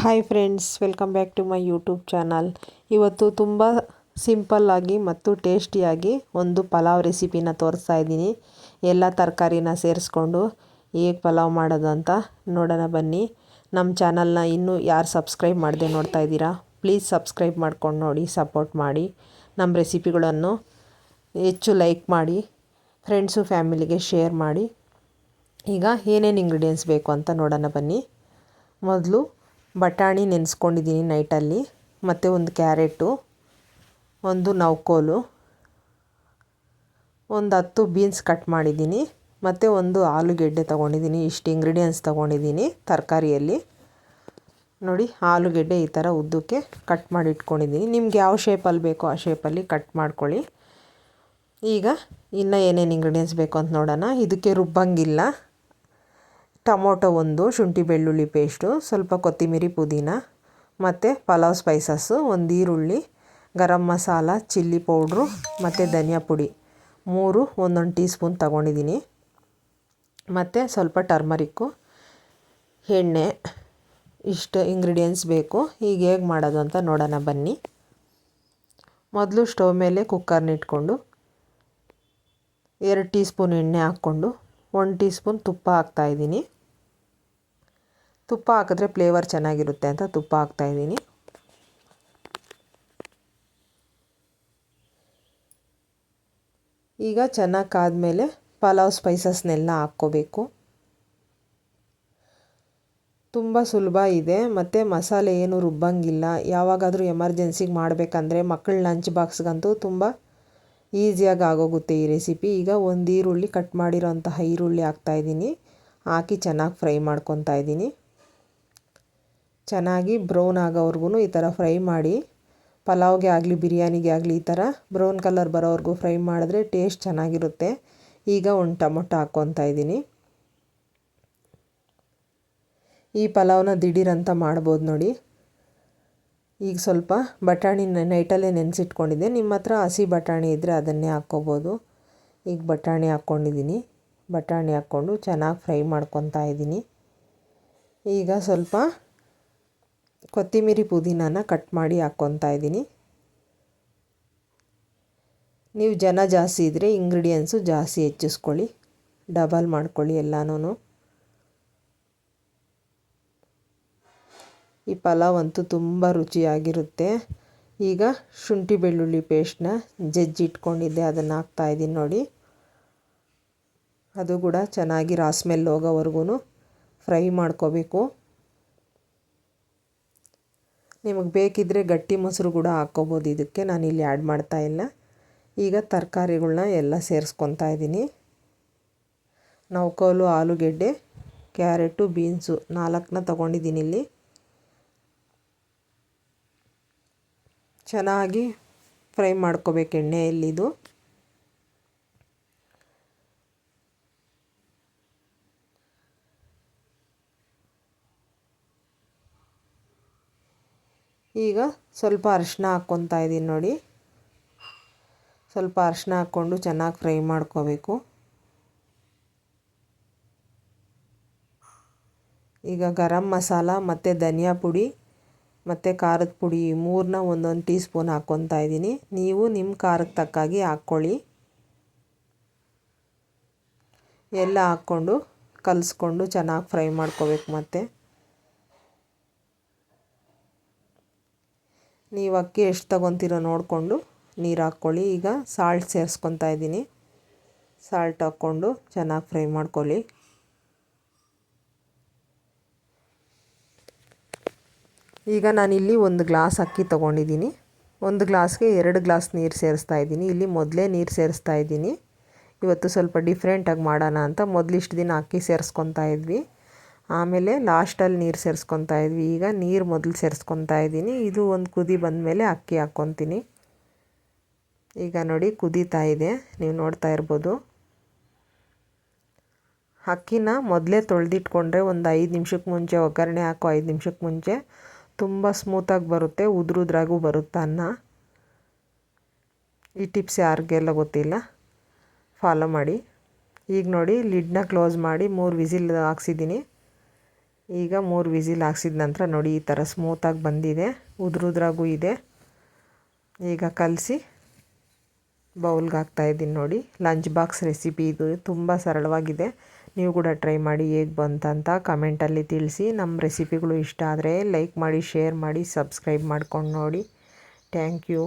Hi friends, welcome back to my YouTube channel. ಇವತ್ತು ತುಂಬ ಸಿಂಪಲ್ಲಾಗಿ ಮತ್ತು ಟೇಸ್ಟಿಯಾಗಿ ಒಂದು ಪಲಾವ್ ರೆಸಿಪಿನ ತೋರಿಸ್ತಾ ಇದ್ದೀನಿ. ಎಲ್ಲ ತರಕಾರಿನ ಸೇರಿಸ್ಕೊಂಡು ಹೇಗೆ ಪಲಾವ್ ಮಾಡೋದು ಅಂತ ನೋಡೋಣ ಬನ್ನಿ. ನಮ್ಮ ಚಾನಲ್ನ ಇನ್ನೂ ಯಾರು ಸಬ್ಸ್ಕ್ರೈಬ್ ಮಾಡದೆ ನೋಡ್ತಾ ಇದ್ದೀರಾ, ಪ್ಲೀಸ್ ಸಬ್ಸ್ಕ್ರೈಬ್ ಮಾಡ್ಕೊಂಡು ನೋಡಿ, ಸಪೋರ್ಟ್ ಮಾಡಿ. ನಮ್ಮ ರೆಸಿಪಿಗಳನ್ನು ಹೆಚ್ಚು ಲೈಕ್ ಮಾಡಿ, ಫ್ರೆಂಡ್ಸು ಫ್ಯಾಮಿಲಿಗೆ ಶೇರ್ ಮಾಡಿ. ಈಗ ಏನೇನು ಇಂಗ್ರೀಡಿಯೆಂಟ್ಸ್ ಬೇಕು ಅಂತ ನೋಡೋಣ ಬನ್ನಿ. ಮೊದಲು ಬಟಾಣಿ ನೆನೆಸ್ಕೊಂಡಿದ್ದೀನಿ ನೈಟಲ್ಲಿ, ಮತ್ತು ಒಂದು ಕ್ಯಾರೆಟು, ಒಂದು ನವಕೋಲು, ಒಂದು 10 ಬೀನ್ಸ್ ಕಟ್ ಮಾಡಿದ್ದೀನಿ, ಮತ್ತು ಒಂದು ಆಲೂಗೆಡ್ಡೆ ತೊಗೊಂಡಿದ್ದೀನಿ. ಇಷ್ಟು ಇಂಗ್ರೀಡಿಯೆಂಟ್ಸ್ ತೊಗೊಂಡಿದ್ದೀನಿ ತರಕಾರಿಯಲ್ಲಿ. ನೋಡಿ, ಆಲೂಗೆಡ್ಡೆ ಈ ಥರ ಉದ್ದಕ್ಕೆ ಕಟ್ ಮಾಡಿ ಇಟ್ಕೊಂಡಿದ್ದೀನಿ. ನಿಮ್ಗೆ ಯಾವ ಶೇಪಲ್ಲಿ ಬೇಕೋ ಆ ಶೇಪಲ್ಲಿ ಕಟ್ ಮಾಡ್ಕೊಳ್ಳಿ. ಈಗ ಇನ್ನು ಏನೇನು ಇಂಗ್ರೀಡಿಯೆಂಟ್ಸ್ ಬೇಕು ಅಂತ ನೋಡೋಣ. ಇದಕ್ಕೆ ರುಬ್ಬಂಗಿಲ್ಲ. ಟೊಮೊಟೊ ಒಂದು, ಶುಂಠಿ ಬೆಳ್ಳುಳ್ಳಿ ಪೇಸ್ಟು, ಸ್ವಲ್ಪ ಕೊತ್ತಂಬರಿ ಪುದೀನ, ಮತ್ತು ಪಲಾವ್ ಸ್ಪೈಸಸ್ಸು, ಒಂದು ಈರುಳ್ಳಿ, ಗರಂ ಮಸಾಲ, ಚಿಲ್ಲಿ ಪೌಡ್ರು, ಮತ್ತು ಧನಿಯಾ ಪುಡಿ 3 ಒಂದೊಂದು ಟೀ ಸ್ಪೂನ್ ತೊಗೊಂಡಿದ್ದೀನಿ, ಮತ್ತು ಸ್ವಲ್ಪ ಟರ್ಮರಿಕ್ಕು, ಎಣ್ಣೆ. ಇಷ್ಟು ಇಂಗ್ರೀಡಿಯೆಂಟ್ಸ್ ಬೇಕು. ಈಗ ಹೇಗೆ ಮಾಡೋದು ಅಂತ ನೋಡೋಣ ಬನ್ನಿ. ಮೊದಲು ಸ್ಟವ್ ಮೇಲೆ ಕುಕ್ಕರ್ನ ಇಟ್ಕೊಂಡು 2 ಟೀ ಸ್ಪೂನ್ ಎಣ್ಣೆ ಹಾಕ್ಕೊಂಡು 1 ಟೀ ಸ್ಪೂನ್ ತುಪ್ಪ ಹಾಕ್ತಾಯಿದ್ದೀನಿ. ತುಪ್ಪ ಹಾಕಿದ್ರೆ ಫ್ಲೇವರ್ ಚೆನ್ನಾಗಿರುತ್ತೆ ಅಂತ ತುಪ್ಪ ಹಾಕ್ತಾಯಿದ್ದೀನಿ. ಈಗ ಚೆನ್ನಾಗಿ ಕಾದ್ಮೇಲೆ ಪಲಾವ್ ಸ್ಪೈಸಸ್ನೆಲ್ಲ ಹಾಕ್ಕೋಬೇಕು. ತುಂಬ ಸುಲಭ ಇದೆ, ಮತ್ತು ಮಸಾಲೆ ಏನು ರುಬ್ಬಂಗಿಲ್ಲ. ಯಾವಾಗಾದರೂ ಎಮರ್ಜೆನ್ಸಿಗೆ ಮಾಡಬೇಕಂದ್ರೆ ಮಕ್ಕಳ ಲಂಚ್ ಬಾಕ್ಸ್ಗಂತೂ ತುಂಬ ಈಸಿಯಾಗಿ ಆಗೋಗುತ್ತೆ ಈ ರೆಸಿಪಿ. ಈಗ ಒಂದು ಈರುಳ್ಳಿ, ಕಟ್ ಮಾಡಿರೋಂತಹ ಈರುಳ್ಳಿ ಹಾಕ್ತಾಯಿದ್ದೀನಿ. ಹಾಕಿ ಚೆನ್ನಾಗಿ ಫ್ರೈ ಮಾಡ್ಕೊತಾ ಇದ್ದೀನಿ. ಚೆನ್ನಾಗಿ ಬ್ರೌನ್ ಆಗೋವರೆಗೂ ಈ ಥರ ಫ್ರೈ ಮಾಡಿ. ಪಲಾವ್ಗೆ ಆಗಲಿ ಬಿರಿಯಾನಿಗೆ ಆಗಲಿ ಈ ಥರ ಬ್ರೌನ್ ಕಲರ್ ಬರೋವರೆಗೂ ಫ್ರೈ ಮಾಡಿದ್ರೆ ಟೇಸ್ಟ್ ಚೆನ್ನಾಗಿರುತ್ತೆ. ಈಗ ಒಂದು ಟೊಮೊಟೊ ಹಾಕ್ಕೊತಾ ಇದ್ದೀನಿ. ಈ ಪಲಾವ್ನ ದಿಢೀರಂತ ಮಾಡ್ಬೋದು ನೋಡಿ. ಈಗ ಸ್ವಲ್ಪ ಬಟಾಣಿ ನೈಟಲ್ಲೇ ನೆನೆಸಿಟ್ಕೊಂಡಿದ್ದೆ. ನಿಮ್ಮ ಹತ್ರ ಹಸಿ ಬಟಾಣಿ ಇದ್ದರೆ ಅದನ್ನೇ ಹಾಕ್ಕೋಬೋದು. ಈಗ ಬಟಾಣಿ ಹಾಕ್ಕೊಂಡಿದ್ದೀನಿ. ಬಟಾಣಿ ಹಾಕ್ಕೊಂಡು ಚೆನ್ನಾಗಿ ಫ್ರೈ ಮಾಡ್ಕೊತಾ ಇದ್ದೀನಿ. ಈಗ ಸ್ವಲ್ಪ ಕೊತ್ತಂಬರಿ ಪುದೀನಾನ ಕಟ್ ಮಾಡಿ ಹಾಕ್ಕೊತಾ ಇದ್ದೀನಿ. ನೀವು ಜನ ಜಾಸ್ತಿ ಇದ್ದರೆ ಇಂಗ್ರೀಡಿಯೆಂಟ್ಸು ಜಾಸ್ತಿ ಹೆಚ್ಚಿಸ್ಕೊಳ್ಳಿ, ಡಬಲ್ ಮಾಡ್ಕೊಳ್ಳಿ ಎಲ್ಲನೂ. ಈ ಪಲಾವ್ ಅಂತೂ ತುಂಬ ರುಚಿಯಾಗಿರುತ್ತೆ. ಈಗ ಶುಂಠಿ ಬೆಳ್ಳುಳ್ಳಿ ಪೇಸ್ಟ್ನ ಜಜ್ಜಿಟ್ಕೊಂಡಿದ್ದೆ, ಅದನ್ನು ಹಾಕ್ತಾಯಿದ್ದೀನಿ ನೋಡಿ. ಅದು ಕೂಡ ಚೆನ್ನಾಗಿ ಸ್ಮೆಲ್ ಹೋಗೋವರೆಗೂ ಫ್ರೈ ಮಾಡ್ಕೋಬೇಕು. ನಿಮಗೆ ಬೇಕಿದ್ದರೆ ಗಟ್ಟಿ ಮೊಸರು ಕೂಡ ಹಾಕ್ಕೋಬೋದು ಇದಕ್ಕೆ, ನಾನಿಲ್ಲಿ ಆ್ಯಡ್ ಮಾಡ್ತಾಯಿಲ್ಲ. ಈಗ ತರಕಾರಿಗಳನ್ನ ಎಲ್ಲ ಸೇರಿಸ್ಕೊತಾ ಇದ್ದೀನಿ. ನವಕೋಲು, ಆಲೂಗೆಡ್ಡೆ, ಕ್ಯಾರೆಟು, ಬೀನ್ಸು 4ನ ತೊಗೊಂಡಿದ್ದೀನಿ ಇಲ್ಲಿ. ಚೆನ್ನಾಗಿ ಫ್ರೈ ಮಾಡ್ಕೋಬೇಕು ಎಣ್ಣೆಯಲ್ಲಿದು. ಈಗ ಸ್ವಲ್ಪ ಅರಿಶಿನ ಹಾಕ್ಕೊತಾ ಇದ್ದೀನಿ ನೋಡಿ. ಸ್ವಲ್ಪ ಅರಿಶಿನ ಹಾಕ್ಕೊಂಡು ಚೆನ್ನಾಗಿ ಫ್ರೈ ಮಾಡ್ಕೋಬೇಕು. ಈಗ ಗರಂ ಮಸಾಲ ಮತ್ತು ಧನಿಯಾ ಪುಡಿ ಮತ್ತು ಖಾರದ ಪುಡಿ 3ನ ಒಂದೊಂದು ಟೀ ಸ್ಪೂನ್ ಹಾಕ್ಕೊತಾ ಇದ್ದೀನಿ. ನೀವು ನಿಮ್ಮ ಖಾರಕ್ಕೆ ತಕ್ಕಾಗಿ ಹಾಕ್ಕೊಳ್ಳಿ. ಎಲ್ಲ ಹಾಕ್ಕೊಂಡು ಕಲಿಸ್ಕೊಂಡು ಚೆನ್ನಾಗಿ ಫ್ರೈ ಮಾಡ್ಕೋಬೇಕು. ಮತ್ತು ನೀವು ಅಕ್ಕಿ ಎಷ್ಟು ತೊಗೊತೀರೋ ನೋಡಿಕೊಂಡು ನೀರು ಹಾಕ್ಕೊಳ್ಳಿ. ಈಗ ಸಾಲ್ಟ್ ಸೇರಿಸ್ಕೊತಾ ಇದ್ದೀನಿ. ಸಾಲ್ಟ್ ಹಾಕ್ಕೊಂಡು ಚೆನ್ನಾಗಿ ಫ್ರೈ ಮಾಡ್ಕೊಳ್ಳಿ. ಈಗ ನಾನಿಲ್ಲಿ 1 ಗ್ಲಾಸ್ ಅಕ್ಕಿ ತೊಗೊಂಡಿದ್ದೀನಿ. 1 ಗ್ಲಾಸ್ಗೆ 2 ಗ್ಲಾಸ್ ನೀರು ಸೇರಿಸ್ತಾ ಇದ್ದೀನಿ. ಇಲ್ಲಿ ಮೊದಲೇ ನೀರು ಸೇರಿಸ್ತಾ ಇದ್ದೀನಿ. ಇವತ್ತು ಸ್ವಲ್ಪ ಡಿಫ್ರೆಂಟಾಗಿ ಮಾಡೋಣ ಅಂತ. ಮೊದಲು ಇಷ್ಟು ದಿನ ಅಕ್ಕಿ ಸೇರಿಸ್ಕೊತಾ ಇದ್ವಿ, ಆಮೇಲೆ ಲಾಸ್ಟಲ್ಲಿ ನೀರು ಸೇರಿಸ್ಕೊತಾ ಇದ್ವಿ. ಈಗ ನೀರು ಮೊದಲು ಸೇರಿಸ್ಕೊತಾ ಇದ್ದೀನಿ. ಇದು ಒಂದು ಕುದಿ ಬಂದಮೇಲೆ ಅಕ್ಕಿ ಹಾಕ್ಕೊತೀನಿ. ಈಗ ನೋಡಿ ಕುದೀತಾ ಇದೆ, ನೀವು ನೋಡ್ತಾ ಇರ್ಬೋದು. ಅಕ್ಕಿನ ಮೊದಲೇ ತೊಳೆದಿಟ್ಕೊಂಡ್ರೆ ಒಂದು 5 ನಿಮಿಷಕ್ಕೆ ಮುಂಚೆ, ಒಗ್ಗರಣೆ ಹಾಕೋ 5 ನಿಮಿಷಕ್ಕೆ ಮುಂಚೆ ತುಂಬ ಸ್ಮೂತಾಗಿ ಬರುತ್ತೆ, ಉದ್ರುದ್ರಾಗೂ ಬರುತ್ತೆ ಅನ್ನ. ಈ ಟಿಪ್ಸ್ ಯಾರಿಗೆಲ್ಲ ಗೊತ್ತಿಲ್ಲ, ಫಾಲೋ ಮಾಡಿ. ಈಗ ನೋಡಿ ಲಿಡ್ನ ಕ್ಲೋಸ್ ಮಾಡಿ 3 ವಿಸಿಲ್ ಹಾಕ್ಸಿದ್ದೀನಿ. ಈಗ 3 ವಿಸಿಲ್ ಹಾಕ್ಸಿದ ನಂತರ ನೋಡಿ ಈ ಥರ ಸ್ಮೂತಾಗಿ ಬಂದಿದೆ, ಉದ್ರಾಗೂ ಇದೆ. ಈಗ ಕಲಸಿ ಬೌಲ್ಗೆ ಹಾಕ್ತಾಯಿದ್ದೀನಿ. ನೋಡಿ ಲಂಚ್ ಬಾಕ್ಸ್ ರೆಸಿಪಿ ಇದು, ತುಂಬ ಸರಳವಾಗಿದೆ. ನೀವು ಕೂಡ ಟ್ರೈ ಮಾಡಿ, ಹೇಗೆ ಬಂತಂತ ಕಮೆಂಟಲ್ಲಿ ತಿಳಿಸಿ. ನಮ್ಮ ರೆಸಿಪಿಗಳು ಇಷ್ಟ ಆದರೆ ಲೈಕ್ ಮಾಡಿ, ಶೇರ್ ಮಾಡಿ, ಸಬ್ಸ್ಕ್ರೈಬ್ ಮಾಡ್ಕೊಂಡು ನೋಡಿ. Thank you.